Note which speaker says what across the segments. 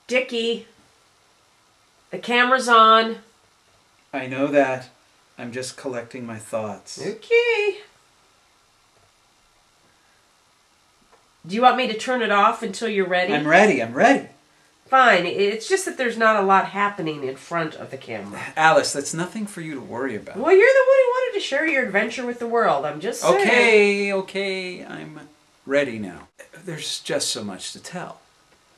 Speaker 1: Dickie, the camera's on.
Speaker 2: I know that. I'm just collecting my thoughts.
Speaker 1: Okay. Do you want me to turn it off until you're ready?
Speaker 2: I'm ready.
Speaker 1: Fine. It's just that there's not a lot happening in front of the camera.
Speaker 2: Alice, that's nothing for you to worry about.
Speaker 1: Well, you're the one who wanted to share your adventure with the world. I'm just saying.
Speaker 2: Okay. I'm ready now. There's just so much to tell.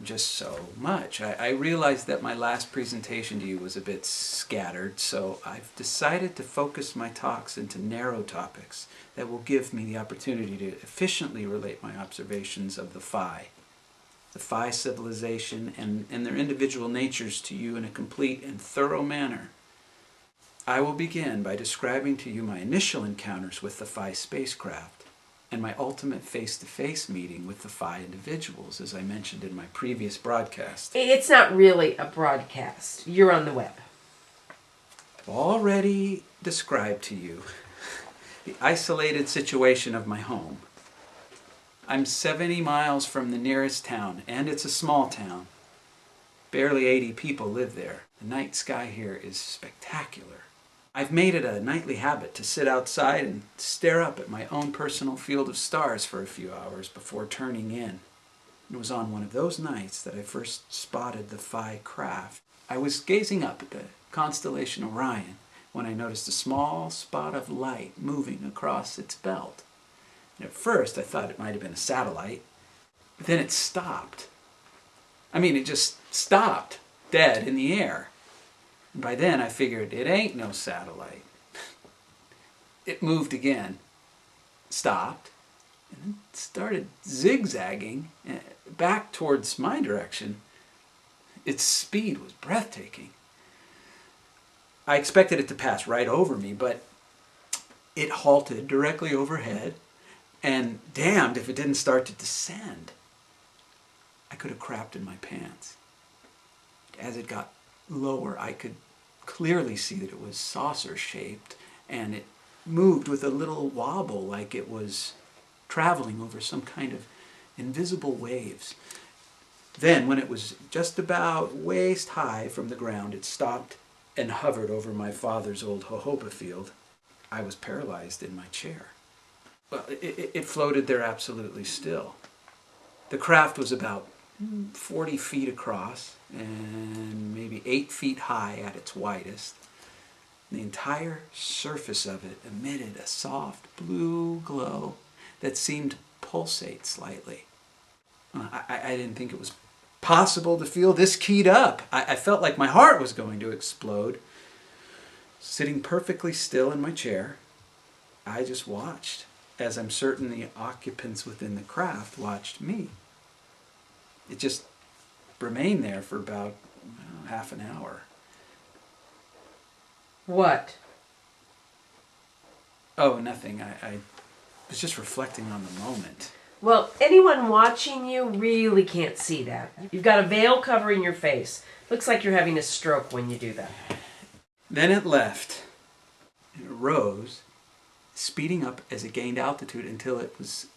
Speaker 2: Just so much. I realized that my last presentation to you was a bit scattered, so I've decided to focus my talks into narrow topics that will give me the opportunity to efficiently relate my observations of the Phi civilization and their individual natures to you in a complete and thorough manner. I will begin by describing to you my initial encounters with the Phi spacecraft and my ultimate face-to-face meeting with the Phi individuals, as I mentioned in my previous broadcast.
Speaker 1: It's not really a broadcast. You're on the web.
Speaker 2: I've already described to you the isolated situation of my home. I'm 70 miles from the nearest town, and it's a small town. Barely 80 people live there. The night sky here is spectacular. I've made it a nightly habit to sit outside and stare up at my own personal field of stars for a few hours before turning in. It was on one of those nights that I first spotted the Phi craft. I was gazing up at the constellation Orion when I noticed a small spot of light moving across its belt. And at first I thought it might have been a satellite, but then it stopped. It just stopped, dead in the air. And by then I figured it ain't no satellite. It moved again, stopped, and then started zigzagging back towards my direction. Its speed was breathtaking. I expected it to pass right over me, but it halted directly overhead, and damned if it didn't start to descend. I could have crapped in my pants. As it got lower, I could clearly see that it was saucer-shaped, and it moved with a little wobble like it was traveling over some kind of invisible waves. Then, when it was just about waist high from the ground, it stopped and hovered over my father's old jojoba field. I was paralyzed in my chair. Well, it floated there absolutely still. The craft was about 40 feet across and maybe 8 feet high at its widest. The entire surface of it emitted a soft blue glow that seemed to pulsate slightly. I didn't think it was possible to feel this keyed up. I felt like my heart was going to explode. Sitting perfectly still in my chair, I just watched, as I'm certain the occupants within the craft watched me. It just remained there for about half an hour.
Speaker 1: What?
Speaker 2: Oh, nothing. I was just reflecting on the moment.
Speaker 1: Well, anyone watching you really can't see that. You've got a veil covering your face. Looks like you're having a stroke when you do that.
Speaker 2: Then it left. It rose, speeding up as it gained altitude until it was,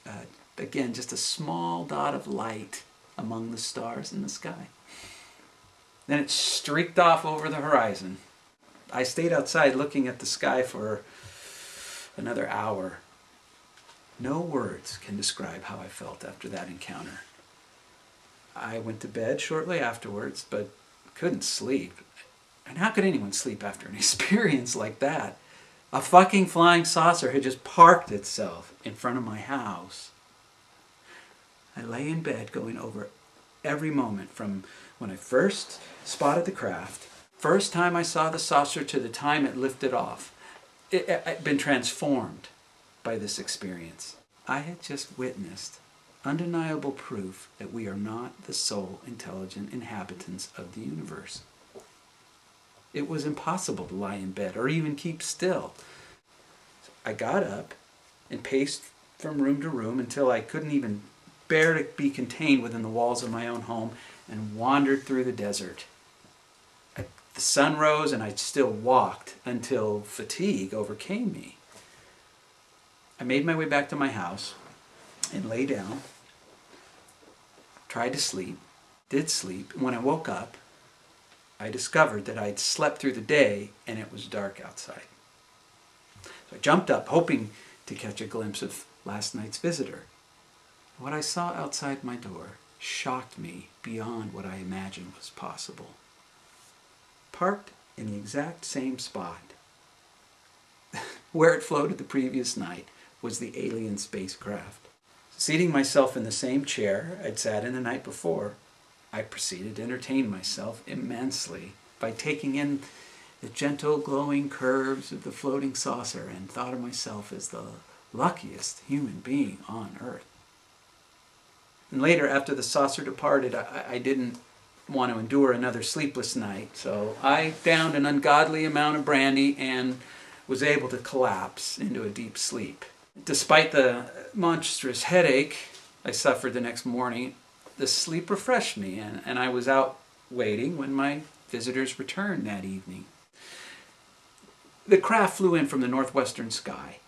Speaker 2: again, just a small dot of light among the stars in the sky. Then it streaked off over the horizon. I stayed outside looking at the sky for another hour. No words can describe how I felt after that encounter. I went to bed shortly afterwards, but couldn't sleep. And how could anyone sleep after an experience like that? A fucking flying saucer had just parked itself in front of my house. I lay in bed going over every moment from when I first spotted the craft, first time I saw the saucer to the time it lifted off. I'd been transformed by this experience. I had just witnessed undeniable proof that we are not the sole intelligent inhabitants of the universe. It was impossible to lie in bed or even keep still. I got up and paced from room to room until I couldn't even bear to be contained within the walls of my own home and wandered through the desert. The sun rose and I still walked until fatigue overcame me. I made my way back to my house and lay down, tried to sleep, did sleep. When I woke up, I discovered that I'd slept through the day and it was dark outside. So I jumped up, hoping to catch a glimpse of last night's visitor. What I saw outside my door shocked me beyond what I imagined was possible. Parked in the exact same spot where it floated the previous night was the alien spacecraft. Seating myself in the same chair I'd sat in the night before, I proceeded to entertain myself immensely by taking in the gentle glowing curves of the floating saucer and thought of myself as the luckiest human being on Earth. And later, after the saucer departed, I didn't want to endure another sleepless night, so I downed an ungodly amount of brandy and was able to collapse into a deep sleep. Despite the monstrous headache I suffered the next morning, the sleep refreshed me, and I was out waiting when my visitors returned that evening. The craft flew in from the northwestern sky,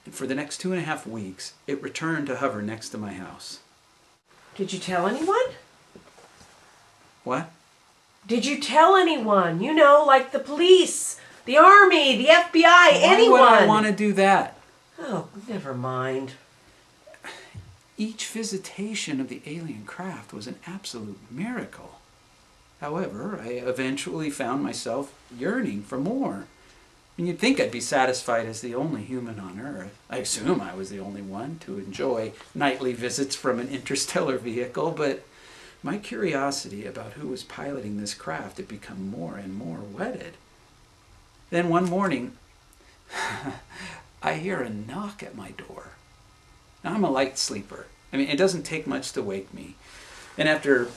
Speaker 2: and for the next 2.5 weeks, it returned to hover next to my house.
Speaker 1: Did you tell anyone?
Speaker 2: What?
Speaker 1: Did you tell anyone? You know, like the police, the army, the FBI, anyone.
Speaker 2: Why would I want to do that?
Speaker 1: Oh, never mind.
Speaker 2: Each visitation of the alien craft was an absolute miracle. However, I eventually found myself yearning for more. You'd think I'd be satisfied as the only human on Earth. I assume I was the only one to enjoy nightly visits from an interstellar vehicle, but my curiosity about who was piloting this craft had become more and more whetted. Then one morning, I hear a knock at my door. Now, I'm a light sleeper. I mean, it doesn't take much to wake me. And after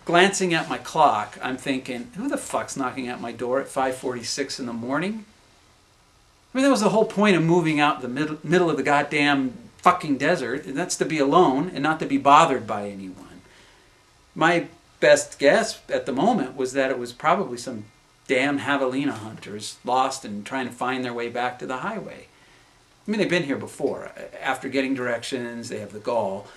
Speaker 2: glancing at my clock, I'm thinking, who the fuck's knocking at my door at 5:46 in the morning? I mean, that was the whole point of moving out in the middle of the goddamn fucking desert, and that's to be alone and not to be bothered by anyone. My best guess at the moment was that it was probably some damn javelina hunters lost and trying to find their way back to the highway. I mean, they've been here before. After getting directions, they have the gall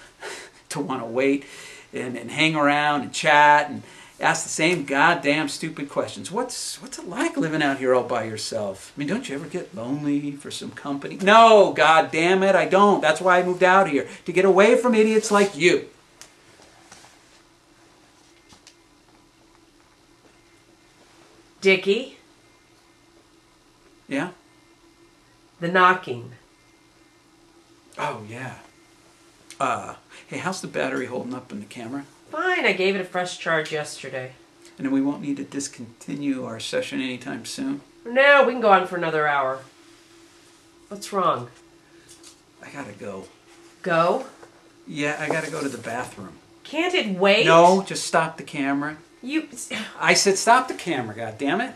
Speaker 2: to want to wait and hang around and chat and ask the same goddamn stupid questions. What's it like living out here all by yourself? I mean, don't you ever get lonely for some company? No, god damn it, I don't. That's why I moved out here, to get away from idiots like you.
Speaker 1: Dickie,
Speaker 2: Yeah?
Speaker 1: the knocking.
Speaker 2: Oh, yeah. Hey, how's the battery holding up in the camera?
Speaker 1: Fine, I gave it a fresh charge yesterday.
Speaker 2: And then we won't need to discontinue our session anytime soon?
Speaker 1: No, we can go on for another hour. What's wrong?
Speaker 2: I gotta go.
Speaker 1: Go?
Speaker 2: Yeah, I gotta go to the bathroom.
Speaker 1: Can't it wait?
Speaker 2: No, just stop the camera.
Speaker 1: You...
Speaker 2: I said stop the camera, goddammit.